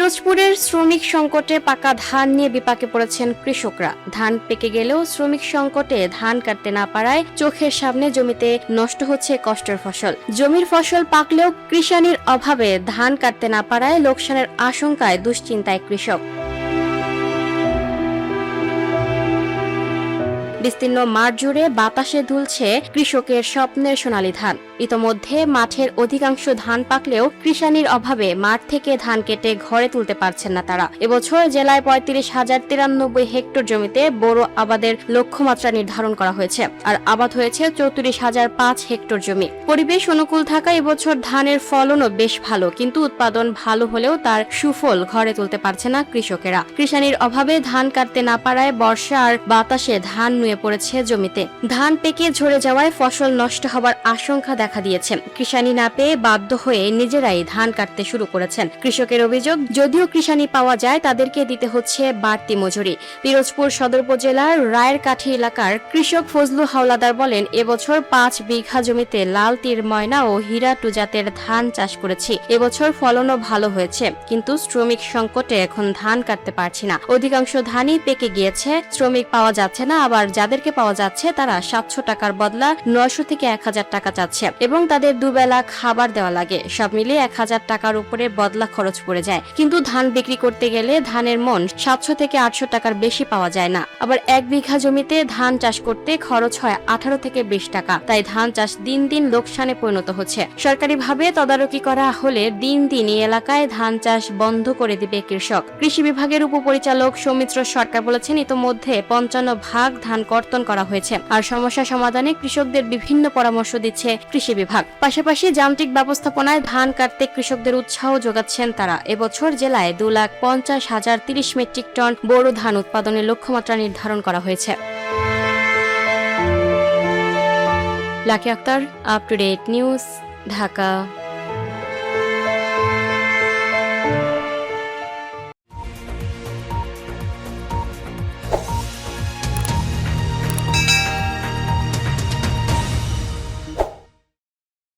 পিরোজপুরের শ্রমিক সংকটে পাকা ধান নিয়ে বিপাকে পড়েছেন কৃষকরা। ধান পেকে গেলেও শ্রমিক সংকটে ধান কাটতে না পারায় চোখের সামনে জমিতে নষ্ট হচ্ছে কষ্টের ফসল। জমির ফসল পাকলেও কৃষানির অভাবে ধান কাটতে না পারায় লোকসানের আশঙ্কায় দুশ্চিন্তায় কৃষক। বিস্তীর্ণ মাঠ জুড়ে বাতাসে দুলছে কৃষকের স্বপ্নের সোনালী ধান। ইতোমধ্যে মাঠের অধিকাংশ ধান পাকলেও কৃষানির অভাবে মাঠ থেকে ধান কেটে ঘরে তুলতে পারছেন না তারা। এবছর জেলায় ৩৫,০৯৩ হেক্টর জমিতে বোরো আবাদের লক্ষ্যমাত্রা নির্ধারণ করা হয়েছে, আর আবাদ হয়েছে ৩৪,০০৫ হেক্টর জমি। পরিবেশ অনুকূল থাকায় এবছর ধানের ফলনও বেশ ভালো, কিন্তু উৎপাদন ভালো হলেও তার সুফল ঘরে তুলতে পারছে না কৃষকেরা। কৃষানির অভাবে ধান কাটতে না পারায় বর্ষা আর বাতাসে ধান নুয়ে পড়েছে জমিতে। ধান পেকে ঝরে যাওয়ায় ফসল নষ্ট হবার আশঙ্কা দেখা দিয়েছে। কৃষানি না পেয়ে বাধ্য হয়ে নিজেরাই ধান কাটতে শুরু করেছেন। কৃষকের অভিযোগ, যদিও কৃষানি পাওয়া যায় তাদেরকে দিতে হচ্ছে বাড়তি মজুরি। পিরোজপুর সদর উপজেলার রায়ের কাঠি এলাকার কৃষক ফজলু হাওলাদার বলেন, এবছর ৫ বিঘা জমিতে লাল তীর ময়না ও হীরা টু জাতের ধান চাষ করেছি। এবছর ফলনও ভালো হয়েছে, কিন্তু শ্রমিক সংকটে এখন ধান কাটতে পারছি না। অধিকাংশ ধানই পেকে গিয়েছে, শ্রমিক পাওয়া যাচ্ছে না। আবার যাদেরকে পাওয়া যাচ্ছে তারা ৭০০ টাকার বদলা ৯০০ থেকে ১,০০০ টাকা চাচ্ছে এবং তাদের দুবেলা খাবার দেওয়া লাগে। সব মিলিয়ে ১,০০০ টাকার উপরে বদলা খরচ পড়ে যায়। কিন্তু ধান বিক্রি করতে গেলে ধানের মন ৭০০ থেকে ৮০০ টাকার বেশি পাওয়া যায় না। আবার ১ বিঘা জমিতে ধান চাষ করতে খরচ হয় ১৮ থেকে ২০ টাকা। তাই ধান চাষ দিন দিন লোকসানে পরিণত হচ্ছে। সরকারিভাবে তদারকি করা হলে দিন দিন এই এলাকায় ধান চাষ বন্ধ করে দিবে কৃষক। কৃষি বিভাগের উপপরিচালক সৌমিত্র সরকার বলেছেন, ইতোমধ্যে ৫৫ ধান কর্তন করা হয়েছে, আর সমস্যা সমাধানে কৃষকদের বিভিন্ন পরামর্শ দিচ্ছে কৃষি বিভাগ। পাশাপাশি যান্ত্রিক ব্যবস্থাপনায় ধান কাটতে কৃষকদের উৎসাহ যোগাচ্ছেন তারা। এবছর জেলায় ২,৫০,০৩০ মেট্রিক টন বোরো ধান উৎপাদনের লক্ষ্যমাত্রা নির্ধারণ করা হয়েছে। Lucky Akter, up to date news, Dhaka.